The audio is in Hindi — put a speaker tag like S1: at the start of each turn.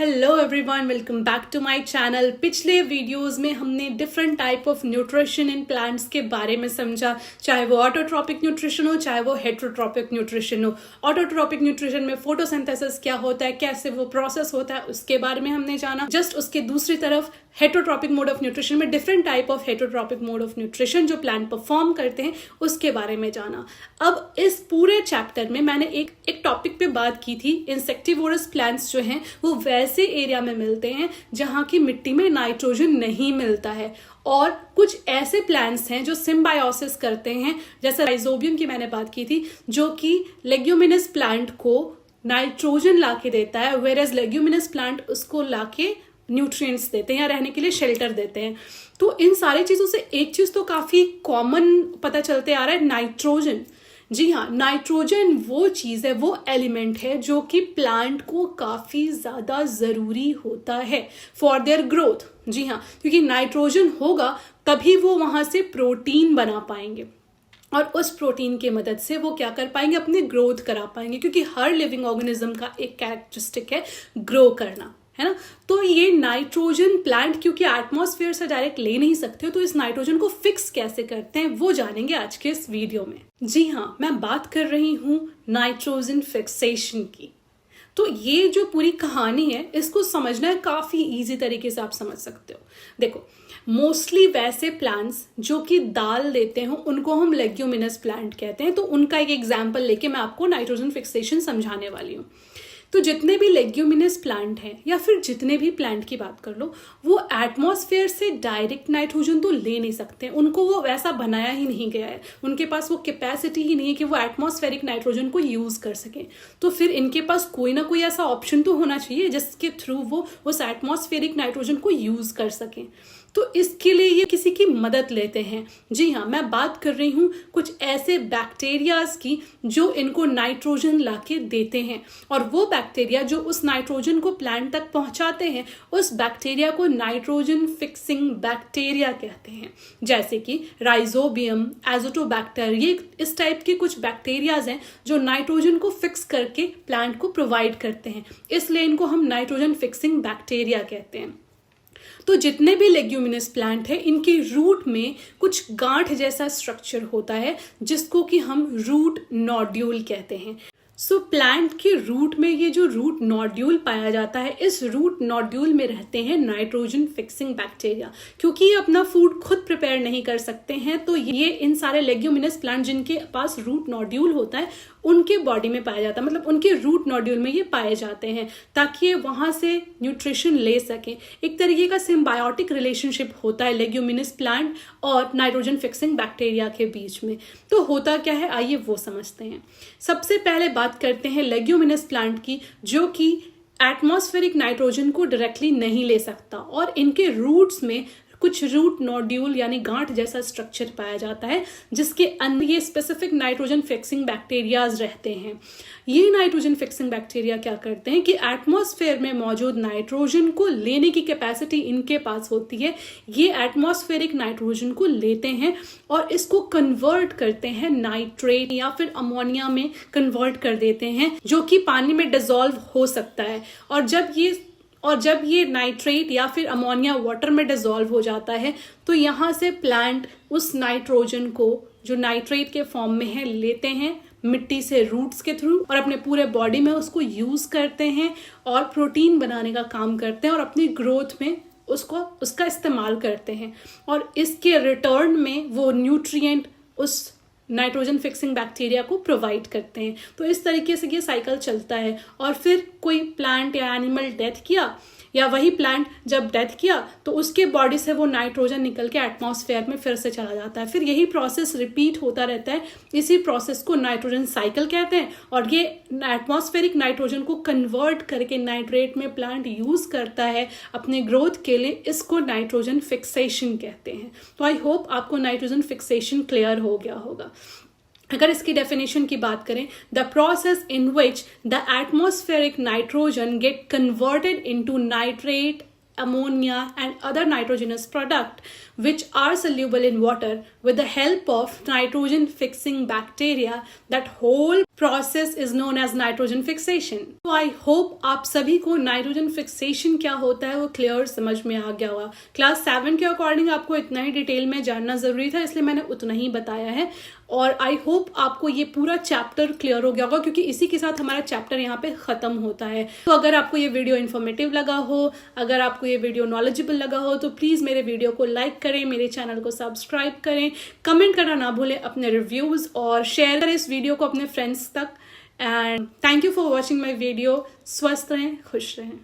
S1: Hello everyone, welcome back to my channel. पिछले वीडियोस में हमने different type of nutrition in plants के बारे में समझा, चाहे वो ऑटोट्रॉपिक न्यूट्रिशन हो चाहे वो हेटरोट्रॉपिक न्यूट्रिशन हो। ऑटोट्रॉपिक न्यूट्रिशन में फोटोसिंथेसिस क्या होता है, कैसे वो प्रोसेस होता है, उसके बारे में हमने जाना। जस्ट उसके दूसरी तरफ हेटरोट्रॉपिक मोड ऑफ न्यूट्रिशन में different type of heterotrophic mode of nutrition जो प्लांट परफॉर्म करते हैं उसके बारे में जाना। अब इस पूरे चैप्टर में मैंने एक टॉपिक पे बात की थी, इंसेक्टिवोरस प्लांट्स जो हैं वो वैसे एरिया में मिलते हैं जहां की मिट्टी में नाइट्रोजन नहीं मिलता है, और कुछ ऐसे प्लांट्स हैं जो सिम्बायोसिस करते हैं, जैसे राइजोबियम की मैंने बात की थी, जो कि लेग्यूमिनस प्लांट को नाइट्रोजन लाके देता है, वेयरएज लेग्यूमिनस प्लांट उसको लाके न्यूट्रिएंट्स देते हैं या रहने के लिए शेल्टर देते हैं। तो इन सारी चीजों से एक चीज तो काफी कॉमन पता चलते आ रहा है, नाइट्रोजन। जी हाँ, नाइट्रोजन वो चीज है, वो एलिमेंट है जो कि प्लांट को काफी ज्यादा जरूरी होता है फॉर देयर ग्रोथ। जी हाँ, क्योंकि नाइट्रोजन होगा तभी वो वहां से प्रोटीन बना पाएंगे, और उस प्रोटीन की मदद से वो क्या कर पाएंगे, अपनी ग्रोथ करा पाएंगे, क्योंकि हर लिविंग ऑर्गेनिज्म का एक कैरेक्टरिस्टिक है ग्रो करना, है ना। तो ये नाइट्रोजन प्लांट क्योंकि एटमॉस्फेयर से डायरेक्ट ले नहीं सकते, तो इस नाइट्रोजन को फिक्स कैसे करते हैं वो जानेंगे आज के इस वीडियो में। जी हाँ, मैं बात कर रही हूँ नाइट्रोजन फिक्सेशन की। तो ये जो पूरी कहानी है इसको समझना है काफी इजी तरीके से, आप समझ सकते हो। देखो, मोस्टली वैसे प्लांट्स जो कि दाल देते हैं उनको हम लेग्यूमिनस प्लांट कहते हैं। तो उनका एक एग्जाम्पल लेके मैं आपको नाइट्रोजन फिक्सेशन समझाने वाली हूँ। तो जितने भी लेग्यूमिनस प्लांट हैं या फिर जितने भी प्लांट की बात कर लो, वो एटमॉस्फेयर से डायरेक्ट नाइट्रोजन तो ले नहीं सकते, उनको वो वैसा बनाया ही नहीं गया है, उनके पास वो कैपेसिटी ही नहीं है कि वो एटमॉस्फेरिक नाइट्रोजन को यूज कर सकें। तो फिर इनके पास कोई ना कोई ऐसा ऑप्शन तो होना चाहिए जिसके थ्रू वो उस एटमॉस्फेरिक नाइट्रोजन को यूज कर सकें। तो इसके लिए ये किसी की मदद लेते हैं। जी हाँ, मैं बात कर रही हूँ कुछ ऐसे बैक्टीरियाज की जो इनको नाइट्रोजन लाके देते हैं, और वो बैक्टीरिया जो उस नाइट्रोजन को प्लांट तक पहुंचाते हैं, उस बैक्टीरिया को नाइट्रोजन फिक्सिंग बैक्टीरिया कहते हैं। जैसे कि राइजोबियम, एजोटोबैक्टर, ये इस टाइप के कुछ बैक्टीरियाज हैं जो नाइट्रोजन को फिक्स करके प्लांट को प्रोवाइड करते हैं, इसलिए इनको हम नाइट्रोजन फिक्सिंग बैक्टीरिया कहते हैं। तो जितने भी लेग्यूमिनस प्लांट है, इनकी रूट में कुछ गांठ जैसा स्ट्रक्चर होता है जिसको कि हम रूट नोड्यूल कहते हैं। सो प्लांट के रूट में ये जो रूट नोड्यूल पाया जाता है, इस रूट नोड्यूल में रहते हैं नाइट्रोजन फिक्सिंग बैक्टीरिया। क्योंकि ये अपना फूड खुद प्रिपेयर नहीं कर सकते हैं, तो ये इन सारे लेग्यूमिनस प्लांट जिनके पास रूट नोड्यूल होता है उनके बॉडी में पाया जाता है, मतलब उनके रूट नोड्यूल में ये पाए जाते हैं, ताकि ये वहां से न्यूट्रिशन ले सकें। एक तरीके का सिम्बायोटिक रिलेशनशिप होता है लेग्यूमिनस प्लांट और नाइट्रोजन फिक्सिंग बैक्टीरिया के बीच में। तो होता क्या है, आइए वो समझते हैं। सबसे पहले बात करते हैं लेग्यूमिनस प्लांट की, जो कि एटमॉस्फेरिक नाइट्रोजन को डायरेक्टली नहीं ले सकता, और इनके रूट्स में कुछ रूट नोड्यूल यानी गांठ जैसा स्ट्रक्चर पाया जाता है जिसके अंदर ये स्पेसिफिक नाइट्रोजन फिक्सिंग बैक्टीरियाज रहते हैं। ये नाइट्रोजन फिक्सिंग बैक्टीरिया क्या करते हैं कि एटमॉस्फेयर में मौजूद नाइट्रोजन को लेने की कैपेसिटी इनके पास होती है। ये एटमॉस्फेरिक नाइट्रोजन को लेते हैं और इसको कन्वर्ट करते हैं नाइट्रेट या फिर अमोनिया में कन्वर्ट कर देते हैं, जो कि पानी में डिसॉल्व हो सकता है। और जब ये नाइट्रेट या फिर अमोनिया वाटर में डिसॉल्व हो जाता है, तो यहाँ से प्लांट उस नाइट्रोजन को जो नाइट्रेट के फॉर्म में है लेते हैं मिट्टी से रूट्स के थ्रू, और अपने पूरे बॉडी में उसको यूज करते हैं और प्रोटीन बनाने का काम करते हैं, और अपनी ग्रोथ में उसका इस्तेमाल करते हैं, और इसके रिटर्न में वो न्यूट्रिएंट उस नाइट्रोजन फिक्सिंग बैक्टीरिया को प्रोवाइड करते हैं। तो इस तरीके से ये साइकिल चलता है। और फिर कोई प्लांट या एनिमल डेथ किया, या वही प्लांट जब डेथ किया तो उसके बॉडी से वो नाइट्रोजन निकल के एटमॉस्फेयर में फिर से चला जाता है। फिर यही प्रोसेस रिपीट होता रहता है। इसी प्रोसेस को नाइट्रोजन साइकिल कहते हैं, और ये एटमॉस्फेरिक नाइट्रोजन को कन्वर्ट करके नाइट्रेट में प्लांट यूज करता है अपने ग्रोथ के लिए। इसको नाइट्रोजन फिक्सेशन कहते हैं। तो आई होप आपको नाइट्रोजन फिक्सेशन क्लियर हो गया होगा। अगर इसकी डेफिनेशन की बात करें, the process in which the atmospheric nitrogen get converted into nitrate ammonia and other nitrogenous product which are soluble in water with the help of nitrogen fixing bacteria. That whole process is known as nitrogen fixation. So I hope आप सभी को नाइट्रोजन फिक्सेशन क्या होता है वो क्लियर समझ में आ गया होगा. क्लास 7 के अकॉर्डिंग आपको इतना ही डिटेल में जानना जरूरी था, इसलिए मैंने उतना ही बताया है. और आई होप आपको ये पूरा चैप्टर क्लियर हो गया होगा, क्योंकि इसी के साथ हमारा चैप्टर यहाँ पे खत्म होता है. तो अगर आपको ये वीडियो इन्फॉर्मेटिव लगा हो, अगर आपको ये वीडियो नॉलेजेबल लगा हो, तो प्लीज़ मेरे वीडियो को लाइक करें, मेरे चैनल को सब्सक्राइब करें, कमेंट करना ना भूलें अपने रिव्यूज़, और शेयर करें इस वीडियो को अपने फ्रेंड्स तक. And thank you for watching my video. स्वस्थ रहें, खुश रहें.